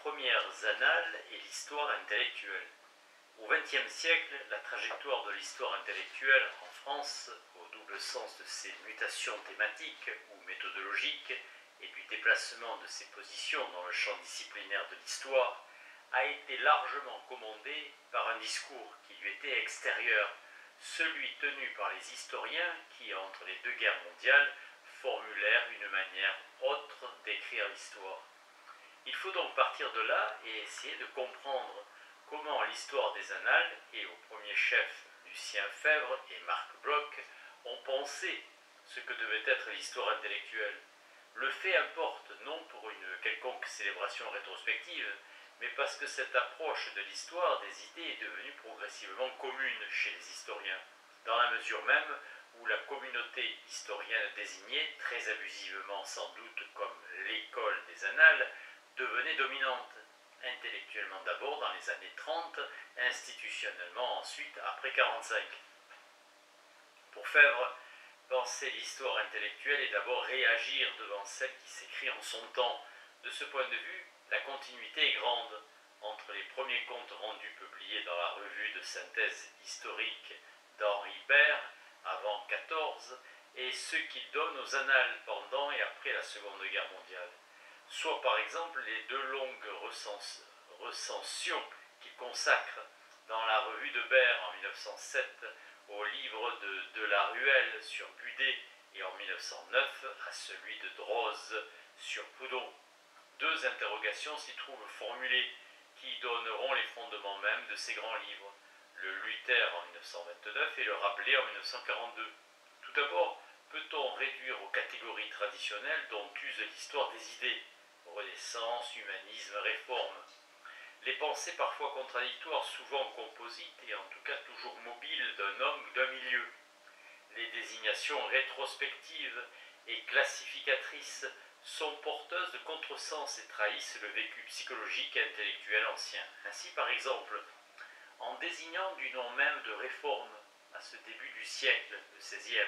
premières annales et l'histoire intellectuelle. Au XXe siècle, la trajectoire de l'histoire intellectuelle en France, au double sens de ses mutations thématiques ou méthodologiques et du déplacement de ses positions dans le champ disciplinaire de l'histoire, a été largement commandée par un discours qui lui était extérieur, celui tenu par les historiens qui, entre les deux guerres mondiales, formulèrent une manière autre d'écrire l'histoire. Il faut donc partir de là et essayer de comprendre comment l'histoire des annales, et au premier chef Lucien Febvre et Marc Bloch, ont pensé ce que devait être l'histoire intellectuelle. Le fait importe non pour une quelconque célébration rétrospective, mais parce que cette approche de l'histoire des idées est devenue progressivement commune chez les historiens, dans la mesure même où la communauté historienne désignée, très abusivement sans doute comme l'école des annales, devenait dominante, intellectuellement d'abord dans les années 30, institutionnellement ensuite après 45. Pour Febvre, penser l'histoire intellectuelle et d'abord réagir devant celle qui s'écrit en son temps. De ce point de vue, la continuité est grande entre les premiers comptes rendus publiés dans la revue de synthèse historique d'Henri Baird avant 14 et ceux qu'il donne aux annales pendant et après la Seconde Guerre mondiale. Soit par exemple les deux longues recensions qu'il consacre dans la revue de Baird en 1907 au livre de La Ruelle sur Budet et en 1909 à celui de Droz sur Proudhon. Deux interrogations s'y trouvent formulées qui donneront les fondements même de ces grands livres, le Luther en 1929 et le Rabelais en 1942. Tout d'abord, peut-on réduire aux catégories traditionnelles dont use l'histoire des idées, Renaissance, humanisme, réforme? Les pensées parfois contradictoires, souvent composites et en tout cas toujours mobiles d'un homme ou d'un milieu. Les désignations rétrospectives et classificatrices sont porteuses de contresens et trahissent le vécu psychologique et intellectuel ancien. Ainsi, par exemple, en désignant du nom même de réforme, à ce début du siècle, le XVIe,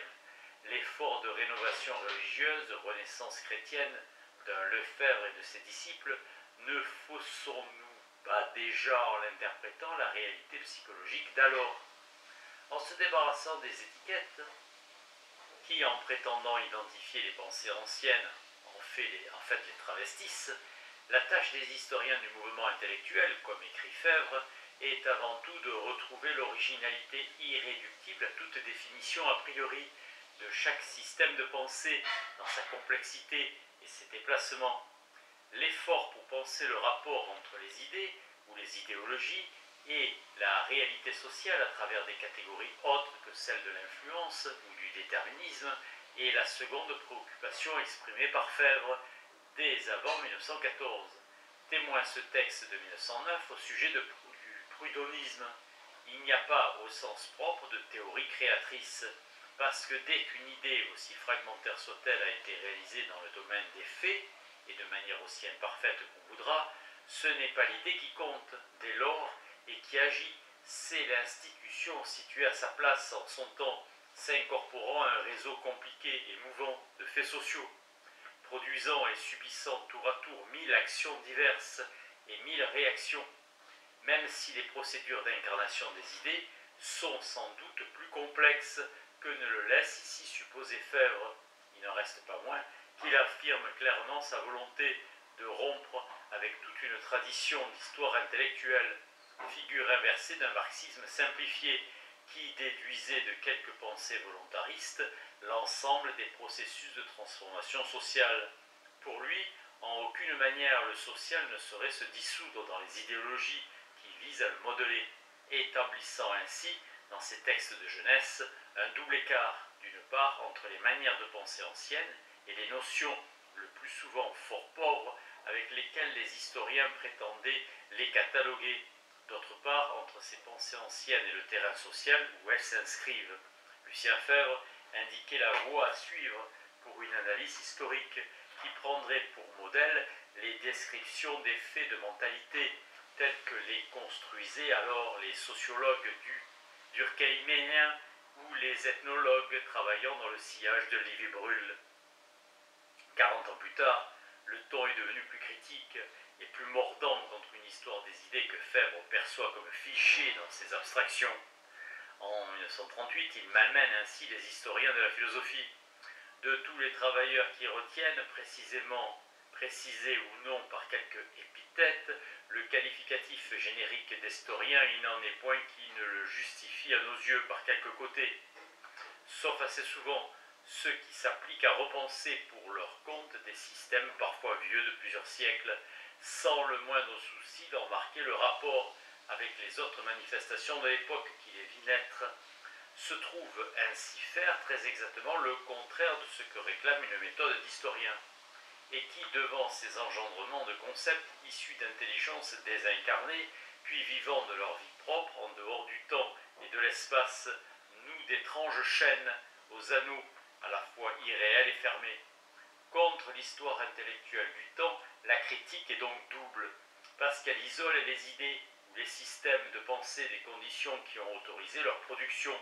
l'effort de rénovation religieuse, de renaissance chrétienne d'un Lefebvre et de ses disciples, ne faussons-nous pas déjà en l'interprétant la réalité psychologique d'alors? En se débarrassant des étiquettes, qui en prétendant identifier les pensées anciennes, en fait les travestissent, la tâche des historiens du mouvement intellectuel, comme écrit Febvre, est avant tout de retrouver l'originalité irréductible à toute définition a priori de chaque système de pensée dans sa complexité et ses déplacements. L'effort pour penser le rapport entre les idées ou les idéologies et la réalité sociale à travers des catégories autres que celles de l'influence ou du déterminisme est la seconde préoccupation exprimée par Febvre dès avant 1914. Témoin ce texte de 1909 au sujet du proudhonisme. Il n'y a pas au sens propre de théorie créatrice, parce que dès qu'une idée, aussi fragmentaire soit-elle, a été réalisée dans le domaine des faits, et de manière aussi imparfaite qu'on voudra, ce n'est pas l'idée qui compte dès lors et qui agit, c'est l'institution située à sa place en son temps, s'incorporant à un réseau compliqué et mouvant de faits sociaux, produisant et subissant tour à tour 1000 actions diverses et 1000 réactions, même si les procédures d'incarnation des idées sont sans doute plus complexes que ne le laisse ici supposer Febvre. Il n'en reste pas moins qu'il affirme clairement sa volonté de rompre avec toute une tradition d'histoire intellectuelle, figure inversée d'un marxisme simplifié qui déduisait de quelques pensées volontaristes l'ensemble des processus de transformation sociale. Pour lui, en aucune manière le social ne saurait se dissoudre dans les idéologies qui visent à le modeler, établissant ainsi, dans ses textes de jeunesse, un double écart, d'une part entre les manières de penser anciennes et les notions, le plus souvent fort pauvres, avec lesquelles les historiens prétendaient les cataloguer, d'autre part entre ces pensées anciennes et le terrain social où elles s'inscrivent. Lucien Febvre indiquait la voie à suivre pour une analyse historique qui prendrait pour modèle les descriptions des faits de mentalité tels que les construisaient alors les sociologues durkheimien ou les ethnologues travaillant dans le sillage de Livy-Bruhl. 40 ans plus tard, le ton est devenu plus critique et plus mordant contre une histoire des idées que Febvre perçoit comme fichée dans ses abstractions. En 1938, il malmène ainsi les historiens de la philosophie. De tous les travailleurs qui retiennent précisément, précisés ou non par quelques épithètes, le qualificatif générique d'historien, il n'en est point qui ne le justifie à nos yeux par quelque côté. Sauf assez souvent ceux qui s'appliquent à repenser pour leur compte des systèmes parfois vieux de plusieurs siècles, sans le moindre souci d'en marquer le rapport avec les autres manifestations de l'époque qui les vit naître, se trouve ainsi faire très exactement le contraire de ce que réclame une méthode d'historien, et qui, devant ces engendrements de concepts issus d'intelligences désincarnées, puis vivant de leur vie propre en dehors du temps et de l'espace, nouent d'étranges chaînes aux anneaux à la fois irréels et fermés. Contre l'histoire intellectuelle du temps, la critique est donc double, parce qu'elle isole les idées ou les systèmes de pensée des conditions qui ont autorisé leur production,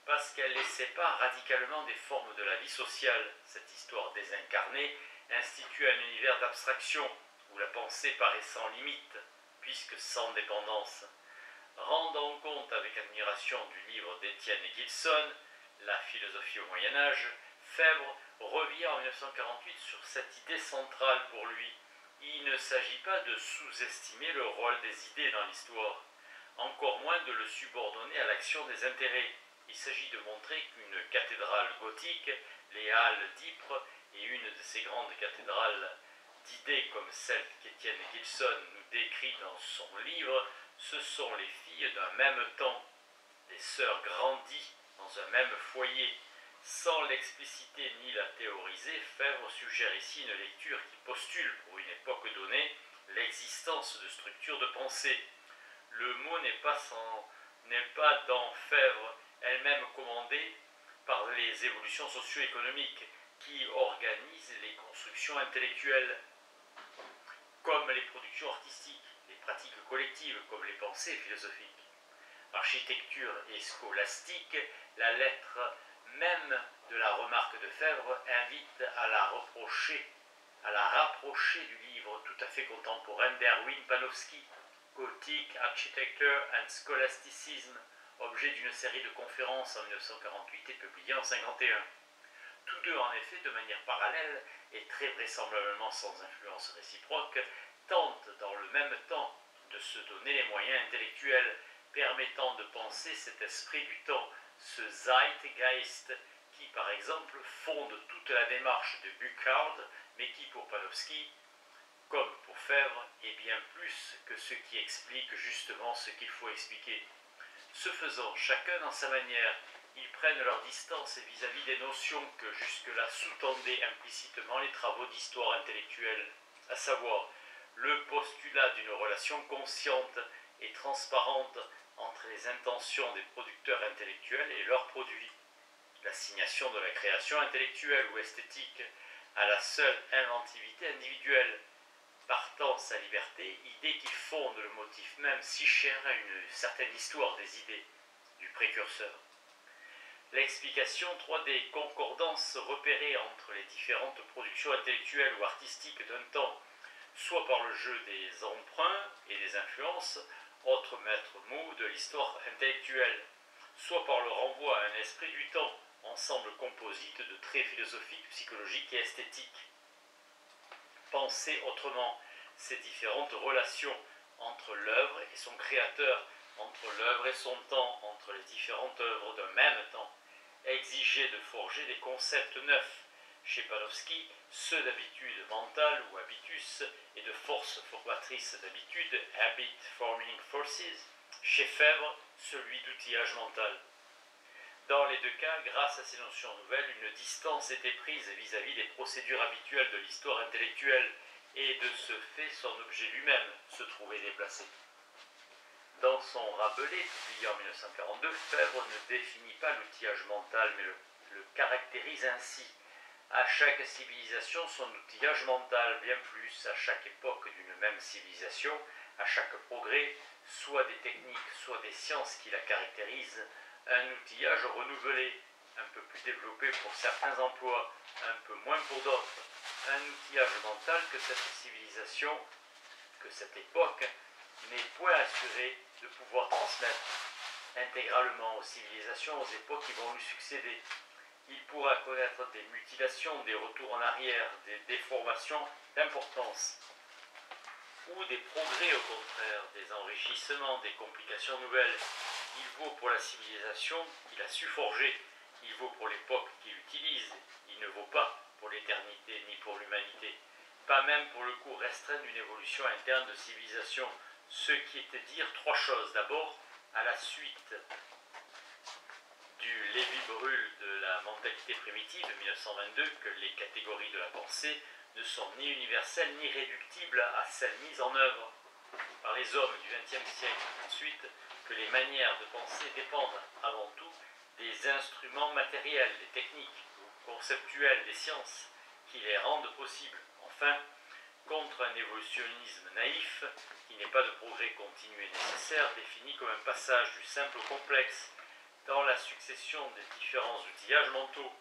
parce qu'elle les sépare radicalement des formes de la vie sociale. Cette histoire désincarnée institue un univers d'abstraction, où la pensée paraît sans limite, puisque sans dépendance. Rendant compte avec admiration du livre d'Étienne Gilson, La philosophie au Moyen-Âge, Febvre revient en 1948 sur cette idée centrale pour lui. Il ne s'agit pas de sous-estimer le rôle des idées dans l'histoire, encore moins de le subordonner à l'action des intérêts. Il s'agit de montrer qu'une cathédrale gothique, les Halles d'Ypres, et une de ces grandes cathédrales d'idées comme celle qu'Étienne Gilson nous décrit dans son livre, ce sont les filles d'un même temps, des sœurs grandies dans un même foyer. Sans l'expliciter ni la théoriser, Febvre suggère ici une lecture qui postule pour une époque donnée l'existence de structures de pensée. Le mot n'est pas dans Febvre elle-même commandée par les évolutions socio-économiques qui organisent les constructions intellectuelles, comme les productions artistiques, les pratiques collectives, comme les pensées philosophiques. Architecture et scolastique, la lettre même de la remarque de Febvre invite à la rapprocher du livre tout à fait contemporain d'Erwin Panofsky, Gothic Architecture and Scholasticism, objet d'une série de conférences en 1948 et publiée en 1951. Tous deux, en effet, de manière parallèle et très vraisemblablement sans influence réciproque, tentent dans le même temps de se donner les moyens intellectuels permettant de penser cet esprit du temps, ce Zeitgeist qui, par exemple, fonde toute la démarche de Burckhardt, mais qui, pour Panofsky, comme pour Febvre, est bien plus que ce qui explique justement ce qu'il faut expliquer. Ce faisant, chacun dans sa manière, ils prennent leur distance vis-à-vis des notions que jusque-là sous-tendaient implicitement les travaux d'histoire intellectuelle, à savoir le postulat d'une relation consciente et transparente entre les intentions des producteurs intellectuels et leurs produits, l'assignation de la création intellectuelle ou esthétique à la seule inventivité individuelle, partant sa liberté, idée qui fonde le motif même si cher à une certaine histoire des idées, du précurseur. L'explication 3D, concordance repérée entre les différentes productions intellectuelles ou artistiques d'un temps, soit par le jeu des emprunts et des influences, autre maître mot de l'histoire intellectuelle, soit par le renvoi à un esprit du temps, ensemble composite de traits philosophiques, psychologiques et esthétiques. Penser autrement ces différentes relations entre l'œuvre et son créateur, entre l'œuvre et son temps, entre les différentes œuvres d'un même temps, exiger de forger des concepts neufs, chez Panofsky, ceux d'habitude mentale ou habitus et de force formatrice d'habitude, habit forming forces, chez Febvre, celui d'outillage mental. Dans les deux cas, grâce à ces notions nouvelles, une distance était prise vis-à-vis des procédures habituelles de l'histoire intellectuelle, et de ce fait son objet lui-même se trouvait déplacé. Dans son Rabelais, publié en 1942, Febvre ne définit pas l'outillage mental, mais le caractérise ainsi. À chaque civilisation, son outillage mental, bien plus, à chaque époque d'une même civilisation, à chaque progrès, soit des techniques, soit des sciences qui la caractérisent, un outillage renouvelé, un peu plus développé pour certains emplois, un peu moins pour d'autres, un outillage mental que cette civilisation que cette époque n'est point assurée de pouvoir transmettre intégralement aux civilisations, aux époques qui vont lui succéder. Il pourra connaître des mutilations, des retours en arrière, des déformations d'importance, ou des progrès au contraire, des enrichissements, des complications nouvelles. Il vaut pour la civilisation qu'il a su forger, il vaut pour l'époque qu'il utilise, il ne vaut pas pour l'éternité ni pour l'humanité, pas même pour le cours restreint d'une évolution interne de civilisation, ce qui était dire trois choses. D'abord, à la suite du Lévi-Brühl de la mentalité primitive de 1922, que les catégories de la pensée ne sont ni universelles ni réductibles à celles mises en œuvre par les hommes du XXe siècle. Ensuite, que les manières de penser dépendent avant tout des instruments matériels, des techniques ou conceptuels, des sciences qui les rendent possibles. Enfin, contre un évolutionnisme naïf qui n'est pas de progrès continu et nécessaire, défini comme un passage du simple au complexe dans la succession des différents outillages mentaux.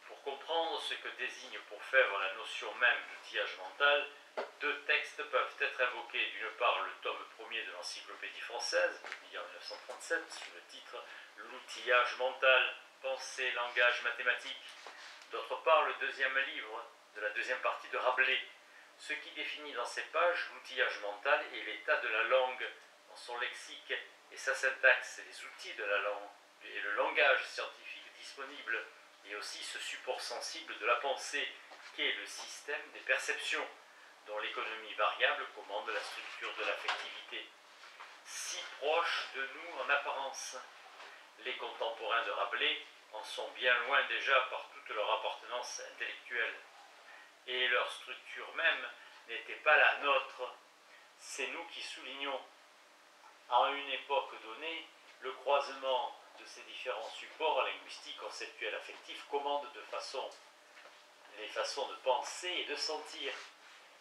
Pour comprendre ce que désigne pour Fèvre la notion même d'outillage mental, deux textes peuvent être invoqués. D'une part, le tome 1er de l'Encyclopédie française, publié en 1937, sous le titre « L'outillage mental, pensée, langage, mathématiques ». D'autre part, le deuxième livre de la deuxième partie de Rabelais, ce qui définit dans ces pages l'outillage mental et l'état de la langue, dans son lexique et sa syntaxe, les outils de la langue et le langage scientifique disponible, et aussi ce support sensible de la pensée, qu'est le système des perceptions, dont l'économie variable commande la structure de l'affectivité. Si proches de nous en apparence, les contemporains de Rabelais en sont bien loin déjà par toute leur appartenance intellectuelle. Et leur structure même n'était pas la nôtre. C'est nous qui soulignons, à une époque donnée, le croisement de ces différents supports linguistiques, conceptuels, affectifs commande les façons de penser et de sentir.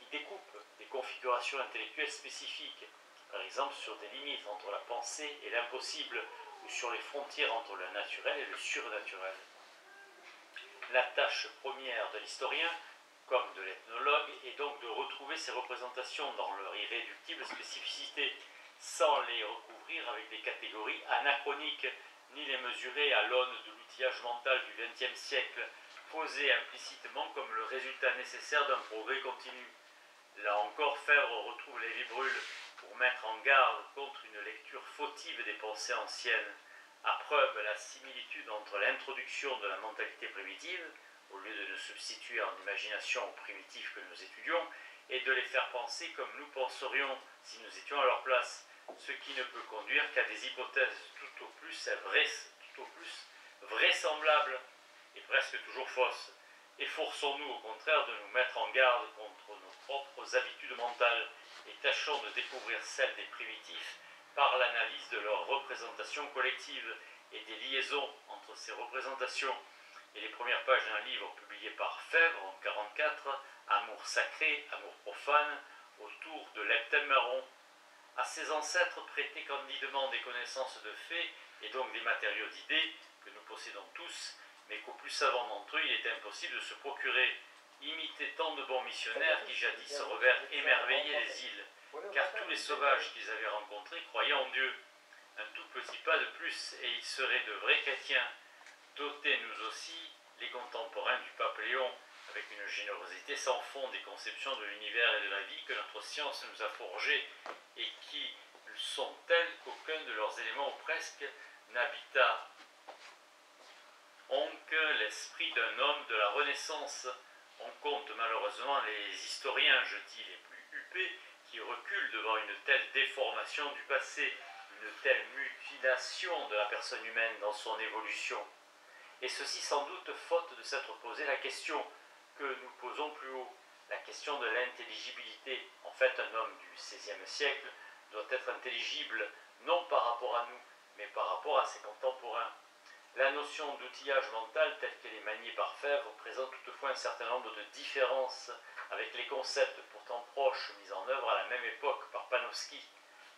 Ils découpent des configurations intellectuelles spécifiques, par exemple sur des limites entre la pensée et l'impossible, ou sur les frontières entre le naturel et le surnaturel. La tâche première de l'historien, comme de l'ethnologue, est donc de retrouver ces représentations dans leur irréductible spécificité, sans les recouvrir avec des catégories anachroniques, ni les mesurer à l'aune de l'outillage mental du XXe siècle, posé implicitement comme le résultat nécessaire d'un progrès continu. Là encore, Fèvre retrouve Lévi-Brühl pour mettre en garde contre une lecture fautive des pensées anciennes, à preuve la similitude entre l'introduction de la mentalité primitive, au lieu de nous substituer en imagination aux primitifs que nous étudions, et de les faire penser comme nous penserions si nous étions à leur place, ce qui ne peut conduire qu'à des hypothèses tout au plus vraisemblables et presque toujours fausses. Efforçons-nous au contraire de nous mettre en garde contre nos propres habitudes mentales et tâchons de découvrir celles des primitifs par l'analyse de leurs représentations collectives et des liaisons entre ces représentations. Et les premières pages d'un livre publié par Fèvre en 1944, Amour sacré, amour profane, autour de l'heptème-marron. À ses ancêtres prêtaient candidement des connaissances de faits et donc des matériaux d'idées que nous possédons tous, mais qu'aux plus savants d'entre eux il était impossible de se procurer. Imiter tant de bons missionnaires qui jadis revers émerveillaient les îles, car tous les sauvages qu'ils avaient rencontrés croyaient en Dieu. Un tout petit pas de plus et ils seraient de vrais chrétiens. Dotés nous aussi, les contemporains du pape Léon, avec une générosité sans fond des conceptions de l'univers et de la vie que notre science nous a forgées et qui sont telles qu'aucun de leurs éléments ou presque n'habita donc l'esprit d'un homme de la Renaissance. On compte malheureusement les historiens, je dis les plus huppés, qui reculent devant une telle déformation du passé, une telle mutilation de la personne humaine dans son évolution. Et ceci sans doute faute de s'être posé la question que nous posons plus haut, la question de l'intelligibilité. En fait, un homme du XVIe siècle doit être intelligible non par rapport à nous, mais par rapport à ses contemporains. La notion d'outillage mental telle qu'elle est maniée par Fèvre présente toutefois un certain nombre de différences avec les concepts pourtant proches mis en œuvre à la même époque par Panofsky.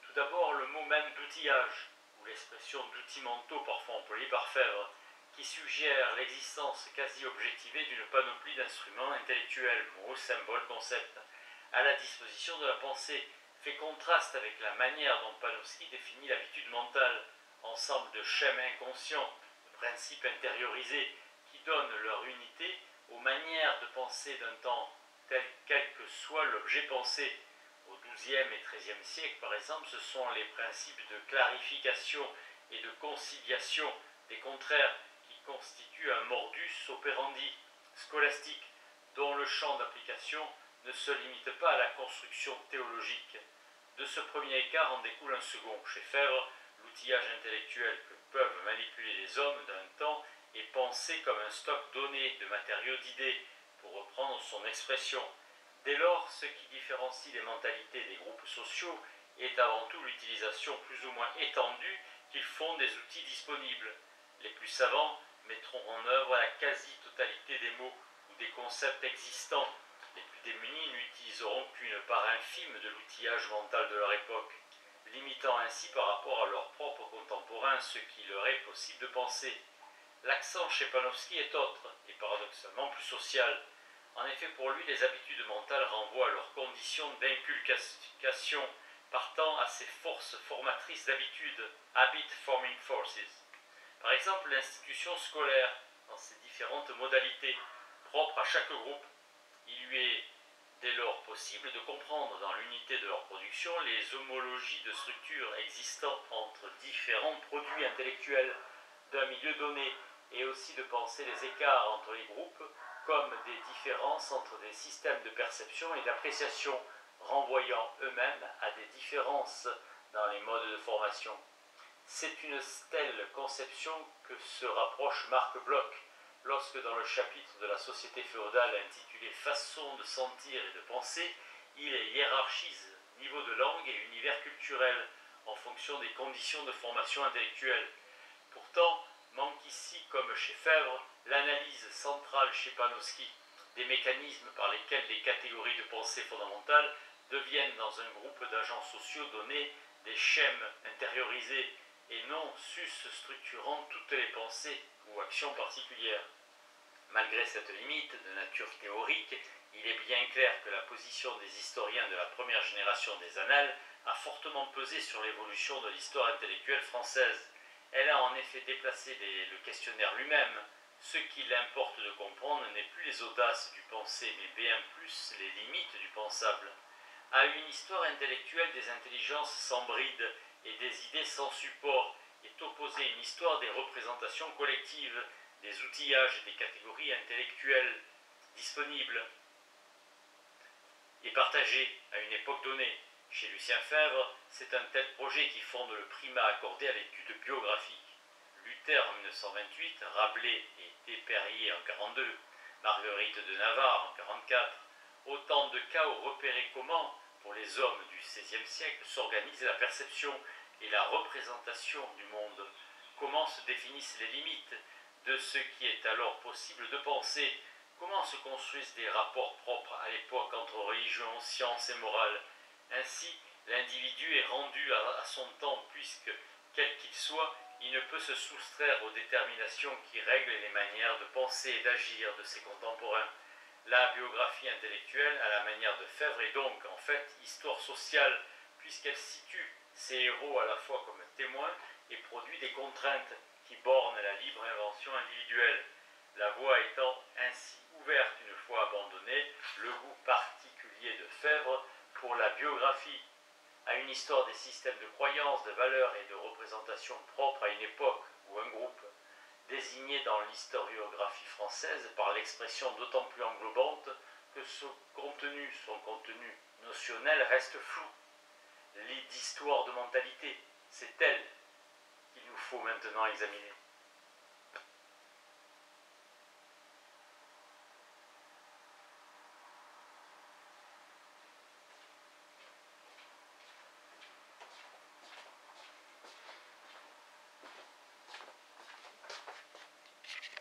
Tout d'abord, le mot même d'outillage, ou l'expression d'outils mentaux parfois employée par Fèvre, qui suggère l'existence quasi objectivée d'une panoplie d'instruments intellectuels, mots, symboles, concepts, à la disposition de la pensée, fait contraste avec la manière dont Panofsky définit l'habitude mentale, ensemble de schèmes inconscients, de principes intériorisés, qui donnent leur unité aux manières de penser d'un temps tel quel que soit l'objet pensé. Au XIIe et XIIIe siècle, par exemple, ce sont les principes de clarification et de conciliation des contraires qui constituent un modus operandi scolastique dont le champ d'application ne se limite pas à la construction théologique. De ce premier écart en découle un second. Chez Fèvre, l'outillage intellectuel que peuvent manipuler les hommes d'un temps est pensé comme un stock donné de matériaux d'idées, pour reprendre son expression. Dès lors, ce qui différencie les mentalités des groupes sociaux est avant tout l'utilisation plus ou moins étendue qu'ils font des outils disponibles. Les plus savants mettront en œuvre la quasi-totalité des mots ou des concepts existants. Les plus démunis n'utiliseront qu'une part infime de l'outillage mental de leur époque, limitant ainsi par rapport à leurs propres contemporains ce qu'il leur est possible de penser. L'accent chez Panofsky est autre, et paradoxalement plus social. En effet, pour lui, les habitudes mentales renvoient à leurs conditions d'inculcation, partant à ces forces formatrices d'habitude, habit forming forces. Par exemple, l'institution scolaire, dans ses différentes modalités, propres à chaque groupe. Il lui est dès lors possible de comprendre dans l'unité de leur production les homologies de structure existant entre différents produits intellectuels d'un milieu donné, et aussi de penser les écarts entre les groupes comme des différences entre des systèmes de perception et d'appréciation, renvoyant eux-mêmes à des différences dans les modes de formation. C'est une telle conception que se rapproche Marc Bloch, lorsque dans le chapitre de la société féodale intitulé « Façon de sentir et de penser », il hiérarchise niveau de langue et univers culturel en fonction des conditions de formation intellectuelle. Pourtant, manque ici, comme chez Fèvre, l'analyse centrale chez Panofsky des mécanismes par lesquels les catégories de pensée fondamentales deviennent dans un groupe d'agents sociaux donnés des schèmes intériorisés et non sus structurant toutes les pensées ou actions particulières. Malgré cette limite de nature théorique, il est bien clair que la position des historiens de la première génération des Annales a fortement pesé sur l'évolution de l'histoire intellectuelle française. Elle a en effet déplacé le questionnaire lui-même. Ce qu'il importe de comprendre n'est plus les audaces du pensé, mais bien plus les limites du pensable. À une histoire intellectuelle des intelligences sans bride et des idées sans support est opposée une histoire des représentations collectives, des outillages et des catégories intellectuelles disponibles et partagées à une époque donnée. Chez Lucien Fèvre, c'est un tel projet qui fonde le primat accordé à l'étude biographique. Luther en 1928, Rabelais et Desperriers en 1942, Marguerite de Navarre en 1944, autant de cas où repérer comment, pour les hommes du XVIe siècle, s'organise la perception et la représentation du monde, comment se définissent les limites de ce qui est alors possible de penser, comment se construisent des rapports propres à l'époque entre religion, science et morale. Ainsi, l'individu est rendu à son temps puisque, quel qu'il soit, il ne peut se soustraire aux déterminations qui règlent les manières de penser et d'agir de ses contemporains. La biographie intellectuelle, à la manière de Fèvre, est donc en fait histoire sociale, puisqu'elle situe ses héros à la fois comme témoins et produit des contraintes qui bornent la libre invention individuelle. La voie étant ainsi ouverte une fois abandonnée, le goût particulier de Fèvre pour la biographie, à une histoire des systèmes de croyances, de valeurs et de représentations propres à une époque ou un groupe, désigné dans l'historiographie française par l'expression d'autant plus englobante que son contenu notionnel reste flou. L'histoire de mentalité, c'est elle qu'il nous faut maintenant examiner.